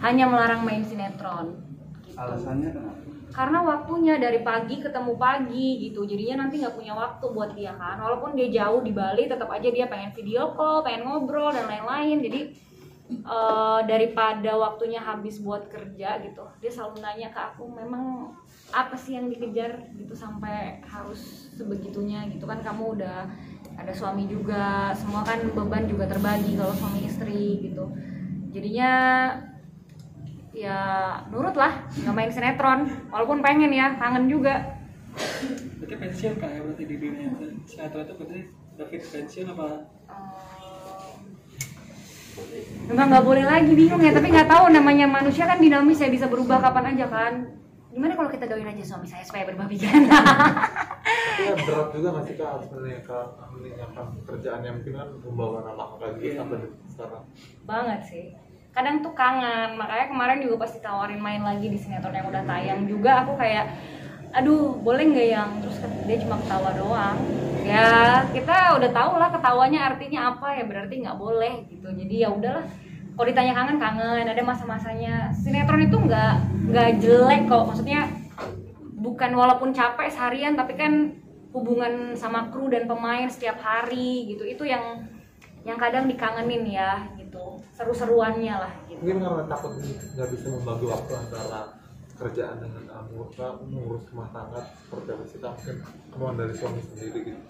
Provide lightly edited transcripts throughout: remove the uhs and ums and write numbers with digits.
hanya melarang main sinetron gitu. Alasannya kenapa? Karena waktunya dari pagi ketemu pagi gitu, jadinya nanti nggak punya waktu buat dia kan, walaupun dia jauh di Bali tetap aja dia pengen video call, pengen ngobrol dan lain-lain. Jadi daripada waktunya habis buat kerja gitu, dia selalu nanya ke aku, memang apa sih yang dikejar gitu sampai harus sebegitunya gitu kan, kamu udah ada suami juga, semua kan beban juga terbagi kalau suami istri gitu. Jadinya ya nurut lah, nggak main sinetron walaupun pengen ya, kangen juga. Berarti pensiun Kak ya, berarti di dunia sinetron itu berarti udah fix pensiun apa? Memang nggak boleh lagi, bingung ya, tapi nggak tahu, namanya manusia kan dinamis ya, bisa berubah kapan aja kan. Gimana kalau kita doain aja suami saya supaya berubah pikiran? Tapi ya berat juga nggak sih Kak harus meninggalkan pekerjaan yang mungkin kan membawa nama Kakak gitu sampai sekarang? Banget sih, kadang tuh kangen, makanya kemarin juga pas ditawarin main lagi di sinetron yang udah tayang juga, aku kayak aduh boleh nggak yang, terus dia cuma ketawa doang. Ya kita udah tahu lah ketawanya artinya apa, ya berarti nggak boleh gitu. Jadi ya udahlah, kalau ditanya kangen, ada masa-masanya. Sinetron itu nggak jelek kok, maksudnya bukan, walaupun capek seharian tapi kan hubungan sama kru dan pemain setiap hari gitu, itu yang kadang dikangenin ya gitu, seru-seruannya lah gitu. Mungkin karena takut nggak bisa membagi waktu antara kerjaan dengan mengurus rumah tangga seperti apa sih, mungkin kemauan dari suami sendiri gitu.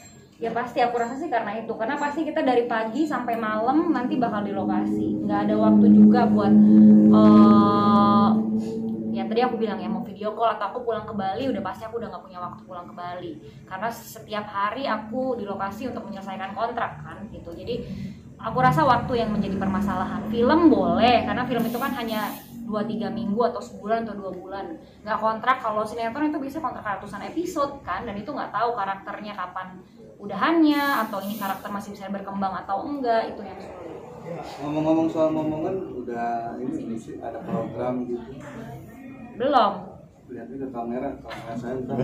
Ya pasti, aku rasa sih karena itu, karena pasti kita dari pagi sampai malam nanti bakal di lokasi, nggak ada waktu juga buat ya tadi aku bilang ya, mau video call atau aku pulang ke Bali, udah pasti aku udah nggak punya waktu pulang ke Bali karena setiap hari aku di lokasi untuk menyelesaikan kontrak kan gitu. Jadi aku rasa waktu yang menjadi permasalahan. Film boleh, karena film itu kan hanya 2-3 minggu atau sebulan atau 2 bulan, nggak kontrak. Kalau sinetron itu bisa kontrak ratusan episode kan, dan itu nggak tahu karakternya kapan udahannya, atau ini karakter masih bisa berkembang atau enggak, itu yang sulit. Ngomong-ngomong soal momongan, udah ini sih ada program gitu? Belum. Lihatnya ke kamera saya entar.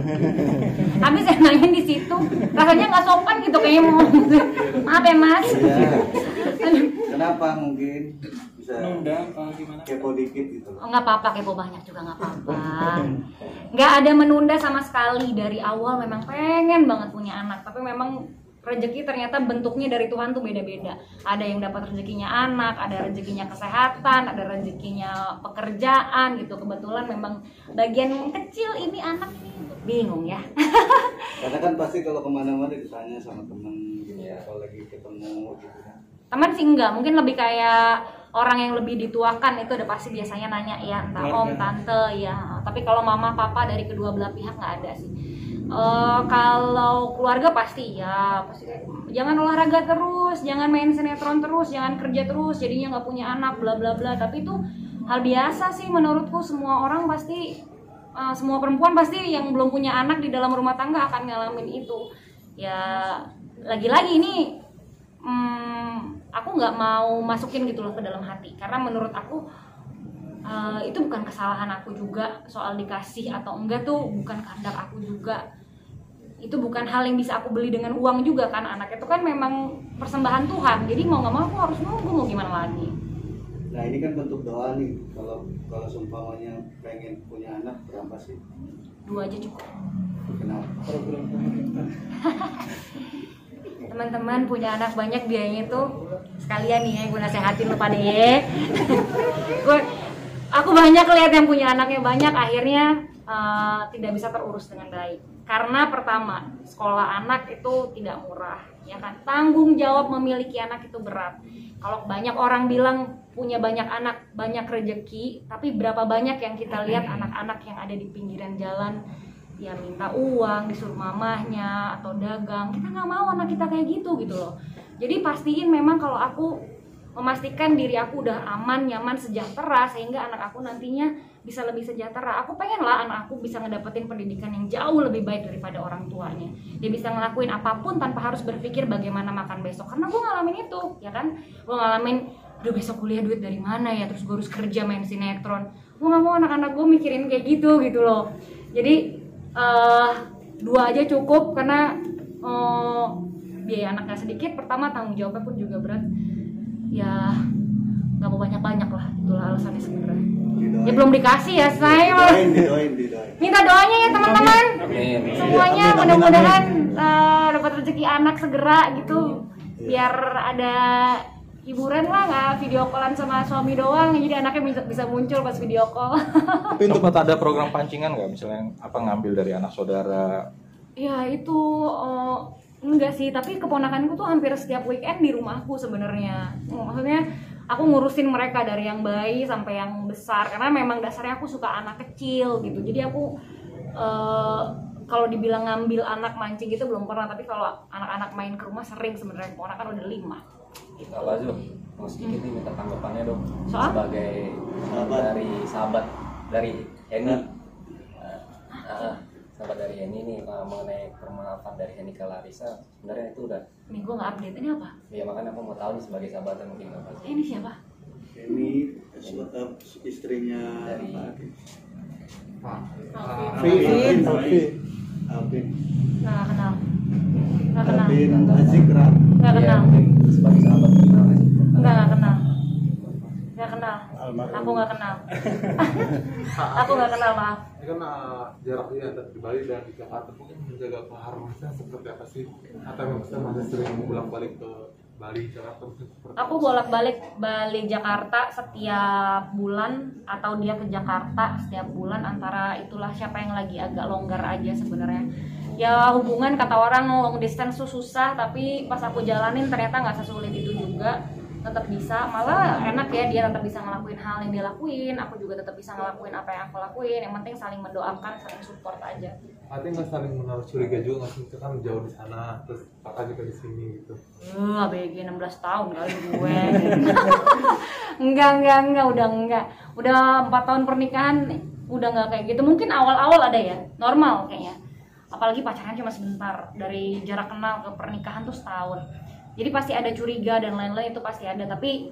Habis saya nanya di situ, rasanya nggak sopan gitu kayaknya mau ngomong. Maaf ya Mas. Iya. Kenapa mungkin bisa Nunda apa gimana? kepo dikit gitu? Oh, nggak apa-apa, kepo banyak juga nggak apa-apa. Nggak ada menunda sama sekali, dari awal memang pengen banget punya anak, tapi memang rezeki ternyata bentuknya dari Tuhan tuh beda-beda. Ada yang dapat rezekinya anak, ada rezekinya kesehatan, ada rezekinya pekerjaan gitu. Kebetulan memang bagian kecil ini anak, bingung ya. Karena kan pasti kalau kemana-mana ditanya sama temen gitu ya, kalau lagi ketemu gitu kan. Teman sih enggak, mungkin lebih kayak orang yang lebih dituakan itu udah pasti biasanya nanya ya, entah om, tante ya. Tapi kalau mama, papa dari kedua belah pihak nggak ada sih. Kalau keluarga pasti ya, pasti jangan olahraga terus, jangan main sinetron terus, jangan kerja terus, jadinya nggak punya anak, bla bla bla. Tapi itu hal biasa sih menurutku, semua orang pasti, semua perempuan pasti yang belum punya anak di dalam rumah tangga akan ngalamin itu. Ya lagi-lagi ini aku nggak mau masukin gitu loh ke dalam hati, karena menurut aku itu bukan kesalahan aku juga, soal dikasih atau enggak tuh bukan kehendak aku juga, itu bukan hal yang bisa aku beli dengan uang juga kan. Anak itu kan memang persembahan Tuhan, jadi mau nggak mau aku harus nunggu, mau gimana lagi. Nah ini kan bentuk doa nih, kalau seumpamanya pengen punya anak berapa sih? 2 aja cukup. Kenapa? Program pemerintah. Teman-teman punya anak banyak biayanya tuh sekalian nih ya, gue nasehatin lo pada ya. Aku banyak lihat yang punya anaknya banyak, akhirnya tidak bisa terurus dengan baik. Karena pertama, sekolah anak itu tidak murah, ya kan? Tanggung jawab memiliki anak itu berat. Kalau banyak orang bilang punya banyak anak, banyak rezeki, tapi berapa banyak yang kita lihat anak-anak yang ada di pinggiran jalan, ya minta uang, disuruh mamahnya atau dagang. Kita nggak mau anak kita kayak gitu loh. Jadi pastiin memang kalau aku memastikan diri aku udah aman, nyaman, sejahtera, sehingga anak aku nantinya bisa lebih sejahtera. Aku pengen lah anak aku bisa ngedapetin pendidikan yang jauh lebih baik daripada orang tuanya. Dia bisa ngelakuin apapun tanpa harus berpikir bagaimana makan besok. Karena gue ngalamin itu, ya kan? Gue ngalamin, aduh besok kuliah duit dari mana ya? Terus gue harus kerja main sinetron. Gue nggak mau anak-anak gue mikirin kayak gitu loh. Jadi 2 aja cukup, karena biaya anaknya sedikit. Pertama tanggung jawabnya pun juga berat. Ya nggak mau banyak-banyak lah, itulah alasannya sebenarnya. Ya belum dikasih ya saya mah. Didoain. Minta doanya ya teman-teman. Amin. Semuanya Amin, amin, mudah-mudahan dapat rezeki anak segera gitu. Biar ada hiburan lah, nggak video callan sama suami doang, jadi anaknya bisa muncul pas video call. Tapi untuk ada program pancingan nggak, misalnya apa ngambil dari anak saudara? Ya itu enggak sih, tapi keponakanku tuh hampir setiap weekend di rumahku sebenarnya. Maksudnya aku ngurusin mereka dari yang bayi sampai yang besar, karena memang dasarnya aku suka anak kecil gitu. Jadi aku kalau dibilang ngambil anak mancing gitu belum pernah, tapi kalau anak-anak main ke rumah sering sebenarnya. Keponakan udah 5. Apa Zul? Mau sedikit nih minta tanggapannya dong Soal? sebagai dari sahabat dari Henny. Sahabat dari Henny nih mengenai permaafan dari Henny ke Larissa, sebenarnya itu udah. Ini gue nggak update, ini apa? Ya makanya aku mau tahu nih sebagai sahabatnya mungkin apa sih? Ini siapa? Ini istrinya Dari Alvin. Nggak kenal. Nggak kenal. Alvin Azikra. Nggak Iya, kenal. mungkin sebagai sahabat kenal nggak sih? Nggak kenal. Nggak kenal. Almarhum. Aku nggak kenal. Aku nggak kenal, maaf. Ini kan jaraknya ada di Bali dan di Jakarta, mungkin menjaga keharmonisan seperti apa sih? Atau memang masih sering bolak-balik ke Bali, Jakarta mungkin seperti Aku apa? bolak-balik Bali Jakarta setiap bulan, atau dia ke Jakarta setiap bulan, antara itulah siapa yang lagi agak longgar aja sebenarnya. Ya hubungan kata orang long distance tuh susah, tapi pas aku jalanin ternyata nggak sesulit itu juga. Tetap bisa, malah enak ya, dia tetap bisa ngelakuin hal yang dia lakuin, aku juga tetap bisa ngelakuin apa yang aku lakuin. Yang penting saling mendoakan, saling support aja. Artinya nggak saling menaruh curiga juga nggak sih? Itu kan jauh di sana, terus kakak juga di sini gitu. ABG 16 tahun kali gue. enggak, udah enggak. Udah 4 tahun pernikahan, udah enggak kayak gitu. Mungkin awal-awal ada ya, normal kayaknya. Apalagi pacaran cuma sebentar, dari jarak kenal ke pernikahan tuh setahun. Jadi pasti ada curiga dan lain-lain, itu pasti ada. Tapi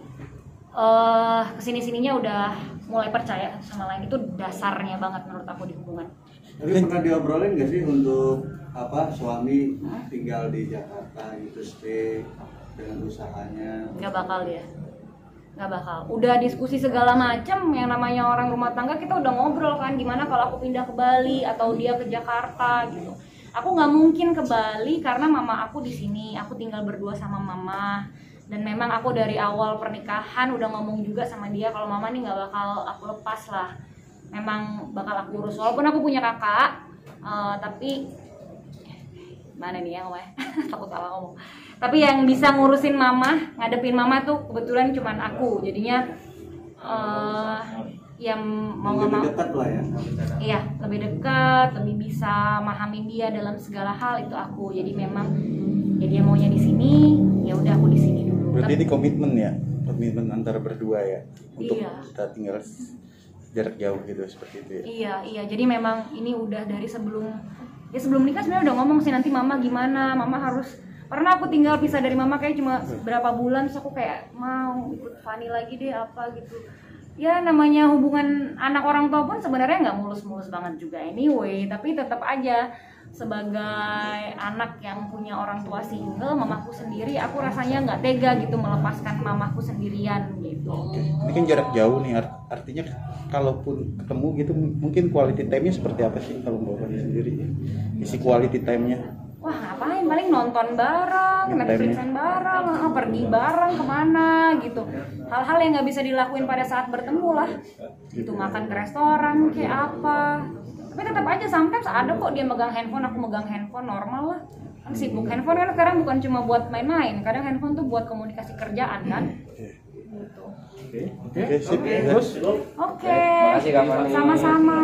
kesini-sininya udah mulai percaya sama lain. Itu dasarnya banget menurut aku di hubungan. Tapi pernah diobrolin nggak sih untuk suami tinggal di Jakarta gitu, stay dengan usahanya? Nggak bakal ya, nggak bakal. Udah diskusi segala macam, yang namanya orang rumah tangga kita udah ngobrol kan, gimana kalau aku pindah ke Bali atau dia ke Jakarta gitu. Aku nggak mungkin ke Bali karena mama aku di sini, aku tinggal berdua sama mama. Dan memang aku dari awal pernikahan udah ngomong juga sama dia kalau mama nih nggak bakal aku lepas lah, memang bakal aku urus. Walaupun aku punya kakak, tapi mana nih ya ngomongnya, takut salah ngomong. Tapi yang bisa ngurusin mama, ngadepin mama tuh kebetulan cuman aku. Jadinya yang mau nggak mau, Lebih dekat lah ya. iya lebih dekat, lebih bisa mahamin dia dalam segala hal itu aku. Jadi memang ya dia maunya di sini, ya udah aku di sini dulu. Berarti ini komitmen ya, komitmen antara berdua ya, untuk Iya. kita tinggal jarak jauh gitu seperti itu ya. Iya, jadi memang ini udah dari sebelum nikah sebenarnya udah ngomong sih, nanti mama gimana, mama harus. Pernah aku tinggal pisah dari mama kayak cuma berapa bulan, terus aku kayak mau ikut Fani lagi deh apa gitu. Ya namanya hubungan anak orang tua pun sebenarnya nggak mulus-mulus banget juga anyway, tapi tetap aja sebagai anak yang punya orang tua single, mamaku sendiri, aku rasanya nggak tega gitu melepaskan mamaku sendirian gitu. Oke. Ini kan jarak jauh nih, artinya kalaupun ketemu gitu mungkin quality time-nya seperti apa sih kalau Mbak Fani sendiri? Isi quality time-nya. Wah ngapain, paling nonton bareng, Netflixan bareng, pergi bareng kemana gitu. Hal-hal yang nggak bisa dilakuin pada saat bertemu lah. Gitu, makan ke restoran kayak apa. Tapi tetap aja sometimes ada kok dia megang handphone, aku megang handphone, normal lah. Kan sibuk, handphone kan sekarang bukan cuma buat main-main, kadang handphone tuh buat komunikasi kerjaan kan. Gitu. Oke, sip. Terus Oke. Makasih Kak Fani. Sama-sama.